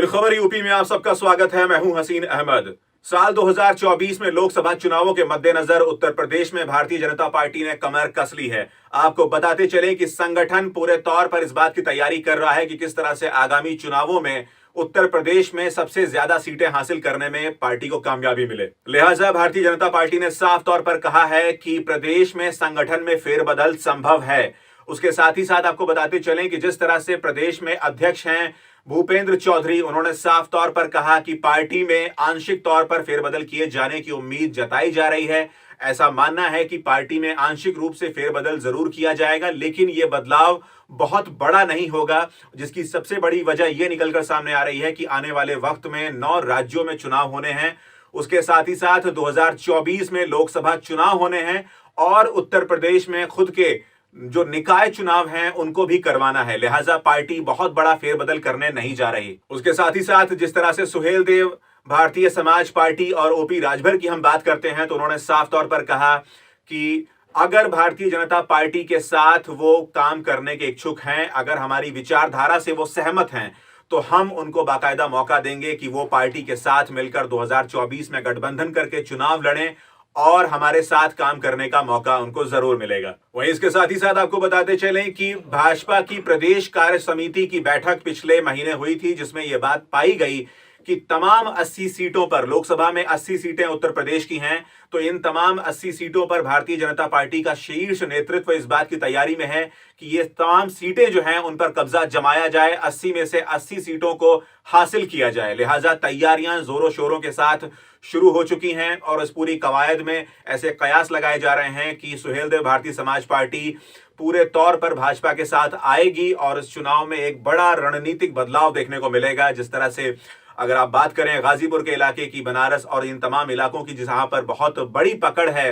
इन खबर यूपी में आप सबका स्वागत है। मैं हूं हसीन अहमद। साल 2024 में लोकसभा चुनावों के मद्देनजर उत्तर प्रदेश में भारतीय जनता पार्टी ने कमर कस ली है। आपको बताते चलें कि संगठन पूरे तौर पर इस बात की तैयारी कर रहा है कि किस तरह से आगामी चुनावों में उत्तर प्रदेश में सबसे ज्यादा सीटें हासिल करने में पार्टी को कामयाबी मिले। लिहाजा भारतीय जनता पार्टी ने साफ तौर पर कहा है कि प्रदेश में संगठन में फेरबदल संभव है। उसके साथ ही साथ आपको बताते चलें कि जिस तरह से प्रदेश में अध्यक्ष हैं भूपेंद्र चौधरी, उन्होंने साफ तौर पर कहा कि पार्टी में आंशिक तौर पर फेरबदल किए जाने की उम्मीद जताई जा रही है। ऐसा मानना है कि पार्टी में आंशिक रूप से फेरबदल जरूर किया जाएगा, लेकिन यह बदलाव बहुत बड़ा नहीं होगा, जिसकी सबसे बड़ी वजह यह निकलकर सामने आ रही है कि आने वाले वक्त में 9 राज्यों में चुनाव होने हैं। उसके साथ ही साथ 2024 में लोकसभा चुनाव होने हैं और उत्तर प्रदेश में खुद के जो निकाय चुनाव हैं उनको भी करवाना है। लिहाजा पार्टी बहुत बड़ा फेरबदल करने नहीं जा रही। उसके साथ ही साथ जिस तरह से सुहेल देव भारतीय समाज पार्टी और ओपी राजभर की हम बात करते हैं, तो उन्होंने साफ तौर पर कहा कि अगर भारतीय जनता पार्टी के साथ वो काम करने के इच्छुक हैं, अगर हमारी विचारधारा से वो सहमत हैं, तो हम उनको बाकायदा मौका देंगे कि वो पार्टी के साथ मिलकर 2024 में गठबंधन करके चुनाव लड़ें और हमारे साथ काम करने का मौका उनको जरूर मिलेगा। वहीं इसके साथ ही साथ आपको बताते चलें कि भाजपा की प्रदेश कार्य समिति की बैठक पिछले महीने हुई थी, जिसमें यह बात पाई गई कि तमाम 80 सीटों पर, लोकसभा में 80 सीटें उत्तर प्रदेश की हैं, तो इन तमाम 80 सीटों पर भारतीय जनता पार्टी का शीर्ष नेतृत्व इस बात की तैयारी में है कि ये तमाम सीटें जो हैं उन पर कब्जा जमाया जाए, 80 में से 80 सीटों को हासिल किया जाए। लिहाजा तैयारियां जोरों शोरों के साथ शुरू हो चुकी हैं और इस पूरी कवायद में ऐसे कयास लगाए जा रहे हैं कि सुहेलदेव भारतीय समाज पार्टी पूरे तौर पर भाजपा के साथ आएगी और इस चुनाव में एक बड़ा रणनीतिक बदलाव देखने को मिलेगा। जिस तरह से अगर आप बात करें गाजीपुर के इलाके की, बनारस और इन तमाम इलाकों की जहां पर बहुत बड़ी पकड़ है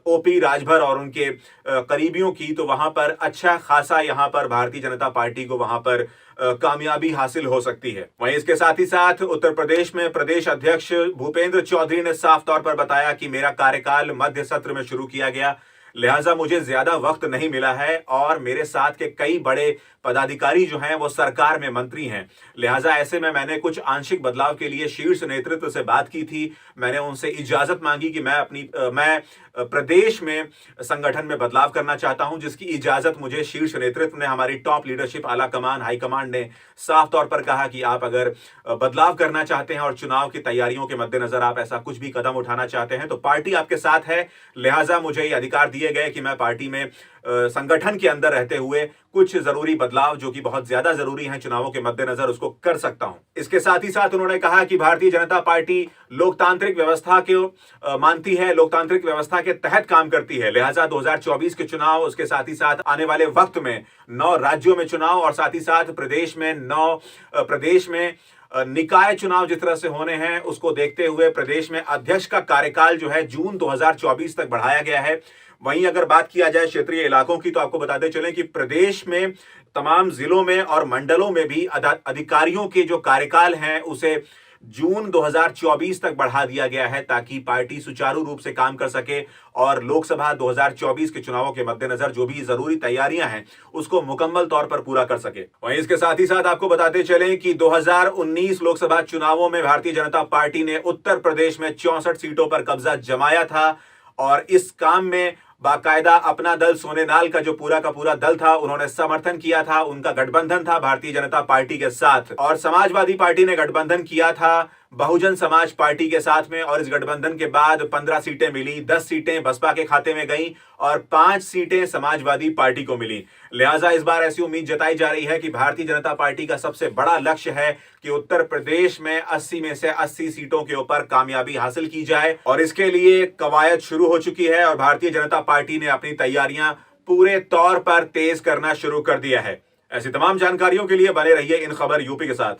ओपी राजभर और उनके करीबियों की, तो वहां पर अच्छा खासा यहां पर भारतीय जनता पार्टी को वहां पर कामयाबी हासिल हो सकती है। वहीं इसके साथ ही साथ उत्तर प्रदेश में प्रदेश अध्यक्ष भूपेंद्र चौधरी ने साफ तौर पर बताया कि मेरा कार्यकाल मध्य सत्र में शुरू किया गया, लिहाजा मुझे ज्यादा वक्त नहीं मिला है और मेरे साथ के कई बड़े पदाधिकारी जो हैं वो सरकार में मंत्री हैं। लिहाजा ऐसे में मैंने कुछ आंशिक बदलाव के लिए शीर्ष नेतृत्व से बात की थी। मैंने उनसे इजाजत मांगी कि मैं प्रदेश में संगठन में बदलाव करना चाहता हूं, जिसकी इजाजत मुझे शीर्ष नेतृत्व ने, हमारी टॉप लीडरशिप, आला कमान, हाईकमांड ने साफ तौर पर कहा कि आप अगर बदलाव करना चाहते हैं और चुनाव की तैयारियों के मद्देनजर आप ऐसा कुछ भी कदम उठाना चाहते हैं तो पार्टी आपके साथ है। लिहाजा मुझे ये अधिकार दिए गए कि मैं पार्टी में संगठन के अंदर रहते हुए कुछ जरूरी बदलाव जो कि बहुत ज्यादा जरूरी हैं चुनावों के मद्देनजर, उसको कर सकता हूं। इसके साथ ही साथ उन्होंने कहा कि भारतीय जनता पार्टी लोकतांत्रिक व्यवस्था को मानती है, लोकतांत्रिक व्यवस्था के तहत काम करती है। लिहाजा 2024 के चुनाव, उसके साथ ही साथ आने वाले वक्त में 9 राज्यों में चुनाव और साथ ही साथ प्रदेश में निकाय चुनाव जिस तरह से होने हैं, उसको देखते हुए प्रदेश में अध्यक्ष का कार्यकाल जो है जून 2024 तक बढ़ाया गया है। वहीं अगर बात किया जाए क्षेत्रीय इलाकों की, तो आपको बताते चलें कि प्रदेश में तमाम जिलों में और मंडलों में भी अधिकारियों के जो कार्यकाल हैं उसे जून 2024 तक बढ़ा दिया गया है, ताकि पार्टी सुचारू रूप से काम कर सके और लोकसभा 2024 के चुनावों के मद्देनजर जो भी जरूरी तैयारियां हैं उसको मुकम्मल तौर पर पूरा कर सके। वहीं इसके साथ ही साथ आपको बताते चलें कि 2019 लोकसभा चुनावों में भारतीय जनता पार्टी ने उत्तर प्रदेश में 64 सीटों पर कब्जा जमाया था और इस काम में बाकायदा अपना दल, सोनेनाल का जो पूरा का पूरा दल था, उन्होंने समर्थन किया था। उनका गठबंधन था भारतीय जनता पार्टी के साथ और समाजवादी पार्टी ने गठबंधन किया था बहुजन समाज पार्टी के साथ में और इस गठबंधन के बाद 15 सीटें मिली, 10 सीटें बसपा के खाते में गईं और 5 सीटें समाजवादी पार्टी को मिली। लिहाजा इस बार ऐसी उम्मीद जताई जा रही है कि भारतीय जनता पार्टी का सबसे बड़ा लक्ष्य है कि उत्तर प्रदेश में 80 में से 80 सीटों के ऊपर कामयाबी हासिल की जाए और इसके लिए कवायद शुरू हो चुकी है और भारतीय जनता पार्टी ने अपनी तैयारियां पूरे तौर पर तेज करना शुरू कर दिया है। ऐसी तमाम जानकारियों के लिए बने रहिए इन खबर यूपी के साथ।